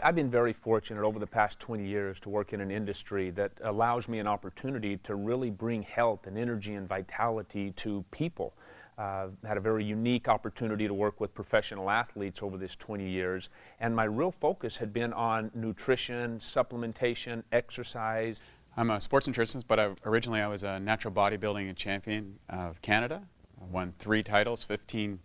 I've been very fortunate over the past 20 years to work in an industry that allows me an opportunity to really bring health and energy and vitality to people. Had a very unique opportunity to work with professional athletes over this 20 years, and my real focus had been on nutrition, supplementation, exercise. I'm a sports nutritionist, but originally I was a natural bodybuilding champion of Canada. I won 3 titles, 15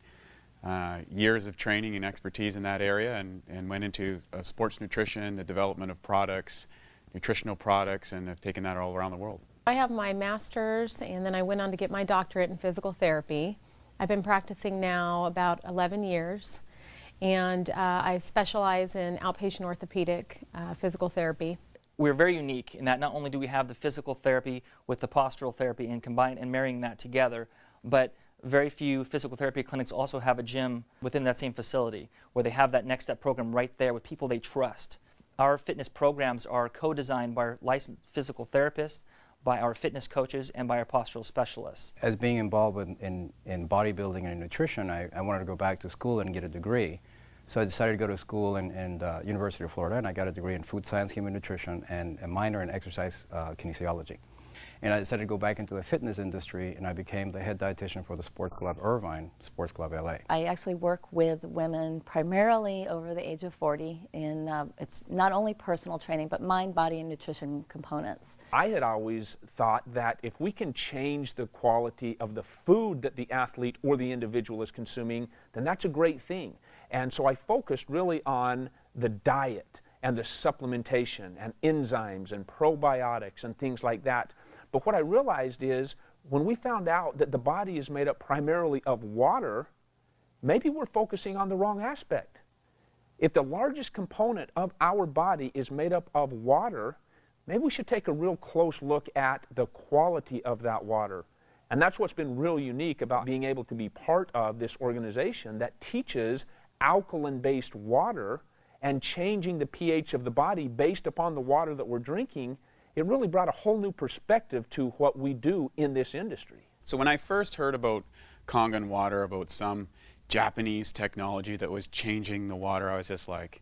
years of training and expertise in that area, and went into sports nutrition, the development of products, nutritional products, and have taken that all around the world. I have my master's, and then I went on to get my doctorate in physical therapy. I've been practicing now about 11 years, and I specialize in outpatient orthopedic physical therapy. We're very unique in that not only do we have the physical therapy with the postural therapy and combine and marrying that together, but very few physical therapy clinics also have a gym within that same facility where they have that next step program right there with people they trust. Our fitness programs are co-designed by our licensed physical therapists, by our fitness coaches, and by our postural specialists. As being involved in bodybuilding and nutrition, I wanted to go back to school and get a degree. So I decided to go to school in University of Florida, and I got a degree in food science, human nutrition, and a minor in exercise kinesiology. And I decided to go back into the fitness industry, and I became the head dietitian for the Sports Club Irvine, Sports Club LA. I actually work with women primarily over the age of 40, and it's not only personal training, but mind, body, and nutrition components. I had always thought that if we can change the quality of the food that the athlete or the individual is consuming, then that's a great thing. And so I focused really on the diet and the supplementation and enzymes and probiotics and things like that. But what I realized is when we found out that the body is made up primarily of water, maybe we're focusing on the wrong aspect. If the largest component of our body is made up of water, maybe we should take a real close look at the quality of that water. And that's what's been real unique about being able to be part of this organization that teaches alkaline-based water and changing the pH of the body based upon the water that we're drinking. It really brought a whole new perspective to what we do in this industry. So when I first heard about Kangen water, about some Japanese technology that was changing the water, I was just like,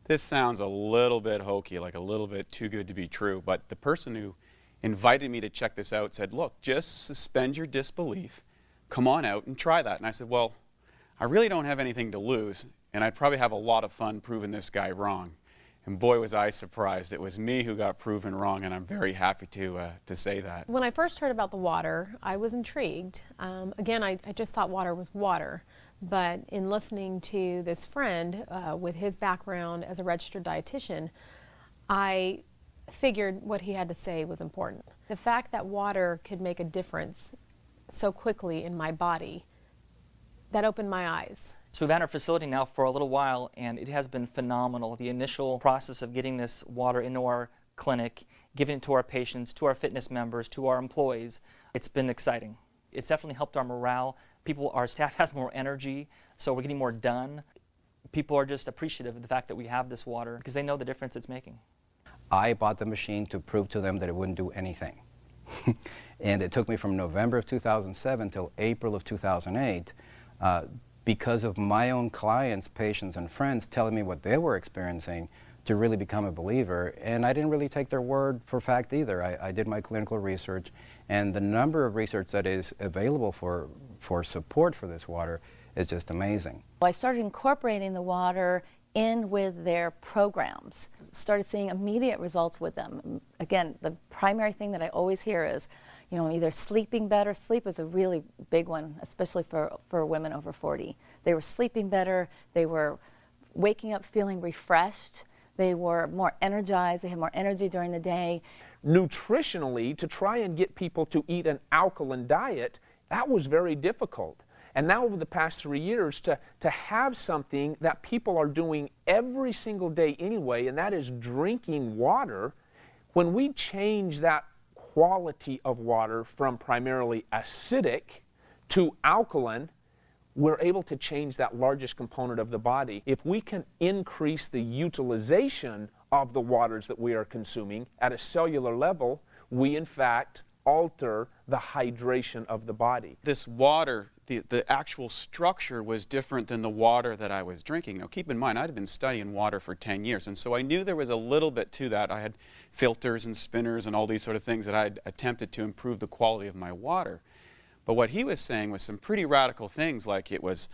this sounds a little bit hokey, like a little bit too good to be true. But the person who invited me to check this out said, look, just suspend your disbelief, come on out and try that. And I said, well, I really don't have anything to lose, and I'd probably have a lot of fun proving this guy wrong. And boy, was I surprised. It was me who got proven wrong, and I'm very happy to say that. When I first heard about the water, I was intrigued. Again, I just thought water was water. But in listening to this friend with his background as a registered dietitian, I figured what he had to say was important. The fact that water could make a difference so quickly in my body, that opened my eyes. So we've had our facility now for a little while, and it has been phenomenal. The initial process of getting this water into our clinic, giving it to our patients, to our fitness members, to our employees, it's been exciting. It's definitely helped our morale. Our staff has more energy, so we're getting more done. People are just appreciative of the fact that we have this water because they know the difference it's making. I bought the machine to prove to them that it wouldn't do anything. And it took me from November of 2007 till April of 2008 because of my own clients, patients, and friends telling me what they were experiencing to really become a believer. And I didn't really take their word for fact either. I did my clinical research, and the number of research that is available for support for this water is just amazing. I started incorporating the water in with their programs. Started seeing immediate results with them. Again, the primary thing that I always hear is, you know, either sleeping better. Sleep is a really big one, especially for women over 40. They were sleeping better, they were waking up feeling refreshed, they were more energized, they had more energy during the day. Nutritionally, to try and get people to eat an alkaline diet, that was very difficult. And now over the past 3 years, to have something that people are doing every single day anyway, and that is drinking water, when we change that quality of water from primarily acidic to alkaline, we're able to change that largest component of the body. If we can increase the utilization of the waters that we are consuming at a cellular level, we in fact alter the hydration of the body. This water the actual structure was different than the water that I was drinking. Now keep in mind, I'd been studying water for 10 years, and so I knew there was a little bit to that. I had filters and spinners and all these sort of things that I'd attempted to improve the quality of my water. But what he was saying was some pretty radical things, like it was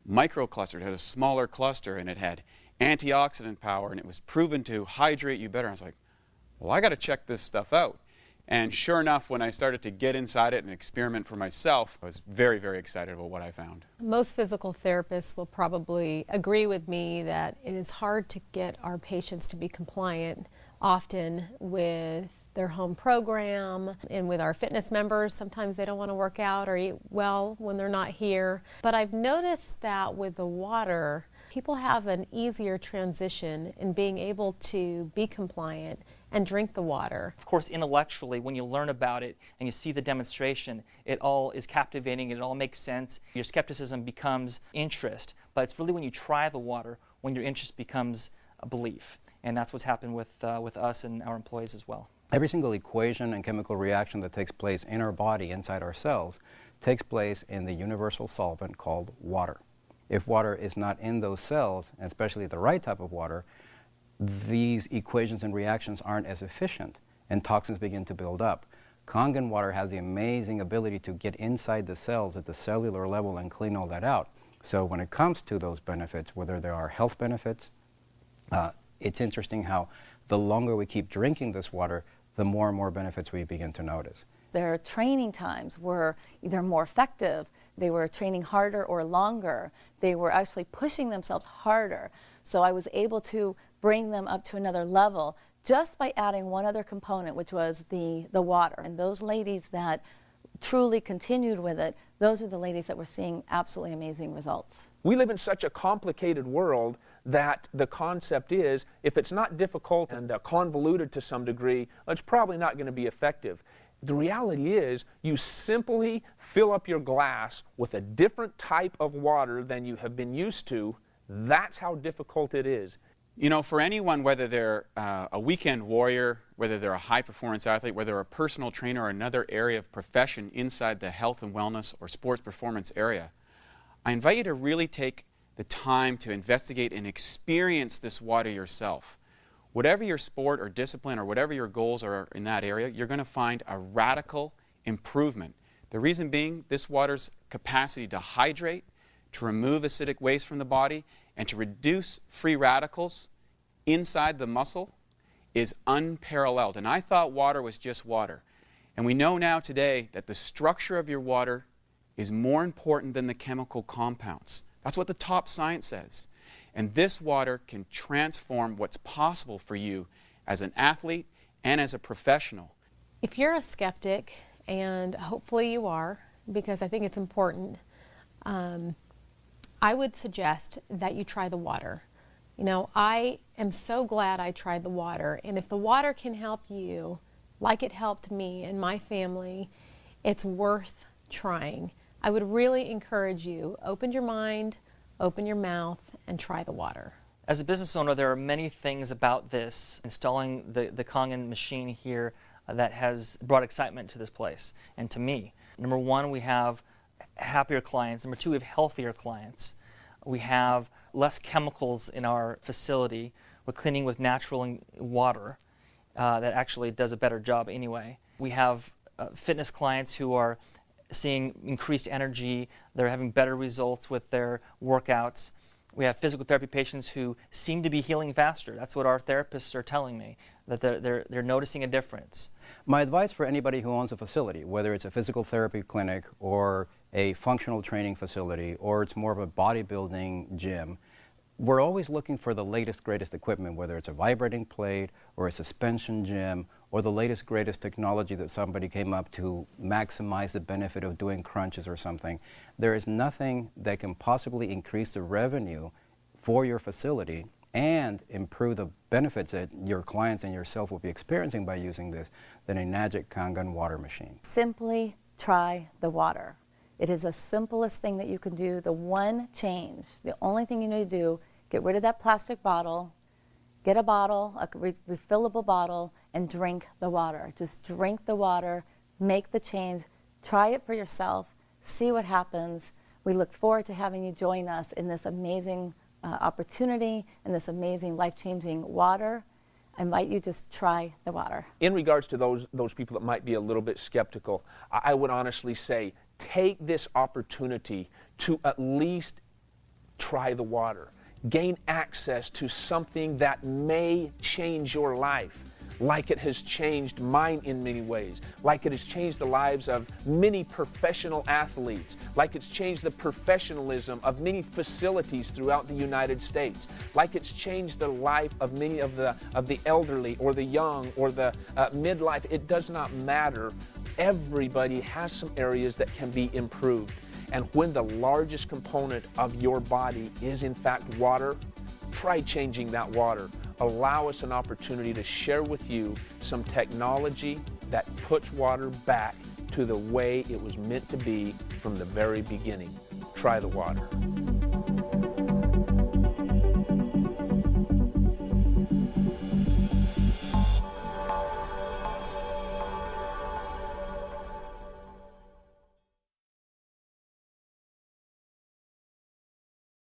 microclustered, it had a smaller cluster, and it had antioxidant power, and it was proven to hydrate you better. I was like, well, I got to check this stuff out. And sure enough, when I started to get inside it and experiment for myself, I was very, very excited about what I found. Most physical therapists will probably agree with me that it is hard to get our patients to be compliant often with their home program and with our fitness members. Sometimes they don't want to work out or eat well when they're not here. But I've noticed that with the water, people have an easier transition in being able to be compliant and drink the water. Of course, intellectually, when you learn about it and you see the demonstration, it all is captivating, it all makes sense. Your skepticism becomes interest, but it's really when you try the water when your interest becomes a belief. And that's what's happened with us and our employees as well. Every single equation and chemical reaction that takes place in our body, inside our cells, takes place in the universal solvent called water. If water is not in those cells, and especially the right type of water, these equations and reactions aren't as efficient, and toxins begin to build up. Kangen water has the amazing ability to get inside the cells at the cellular level and clean all that out. So when it comes to those benefits, whether there are health benefits, it's interesting how the longer we keep drinking this water, the more and more benefits we begin to notice. Their training times were either more effective, they were training harder or longer, they were actually pushing themselves harder. So I was able to bring them up to another level just by adding one other component, which was the water. And those ladies that truly continued with it, those are the ladies that were seeing absolutely amazing results. We live in such a complicated world that the concept is, if it's not difficult and convoluted to some degree, it's probably not going to be effective. The reality is, you simply fill up your glass with a different type of water than you have been used to. That's how difficult it is. You know, for anyone, whether they're a weekend warrior, whether they're a high-performance athlete, whether they're a personal trainer or another area of profession inside the health and wellness or sports performance area, I invite you to really take the time to investigate and experience this water yourself. Whatever your sport or discipline or whatever your goals are in that area, you're going to find a radical improvement. The reason being, this water's capacity to hydrate, to remove acidic waste from the body, and to reduce free radicals inside the muscle is unparalleled. And I thought water was just water. And we know now today that the structure of your water is more important than the chemical compounds. That's what the top science says. And this water can transform what's possible for you as an athlete and as a professional. If you're a skeptic, and hopefully you are, because I think it's important, I would suggest that you try the water. You know, I am so glad I tried the water, and if the water can help you, like it helped me and my family, it's worth trying. I would really encourage you, open your mind, open your mouth, and try the water. As a business owner, there are many things about this, installing the Kangen machine here, that has brought excitement to this place and to me. Number one, we have happier clients. Number two, we have healthier clients. We have less chemicals in our facility. We're cleaning with natural water that actually does a better job anyway. We have fitness clients who are seeing increased energy. They're having better results with their workouts. We have physical therapy patients who seem to be healing faster. That's what our therapists are telling me, that they're noticing a difference. My advice for anybody who owns a facility, whether it's a physical therapy clinic or a functional training facility or it's more of a bodybuilding gym, we're always looking for the latest, greatest equipment, whether it's a vibrating plate or a suspension gym or the latest, greatest technology that somebody came up to maximize the benefit of doing crunches or something. There is nothing that can possibly increase the revenue for your facility and improve the benefits that your clients and yourself will be experiencing by using this than a Nagic Kangen water machine. Simply try the water. It is the simplest thing that you can do. The one change, the only thing you need to do, get rid of that plastic bottle, get a bottle, a refillable bottle, and drink the water. Just drink the water, make the change, try it for yourself, see what happens. We look forward to having you join us in this amazing opportunity and this amazing life-changing water. I invite you to just try the water. In regards to those people that might be a little bit skeptical, I would honestly say take this opportunity to at least try the water. Gain access to something that may change your life, like it has changed mine in many ways, like it has changed the lives of many professional athletes, like it's changed the professionalism of many facilities throughout the United States, like it's changed the life of many of the elderly or the young or the midlife. It does not matter. Everybody has some areas that can be improved. And when the largest component of your body is in fact water, try changing that water. Allow us an opportunity to share with you some technology that puts water back to the way it was meant to be from the very beginning. Try the water.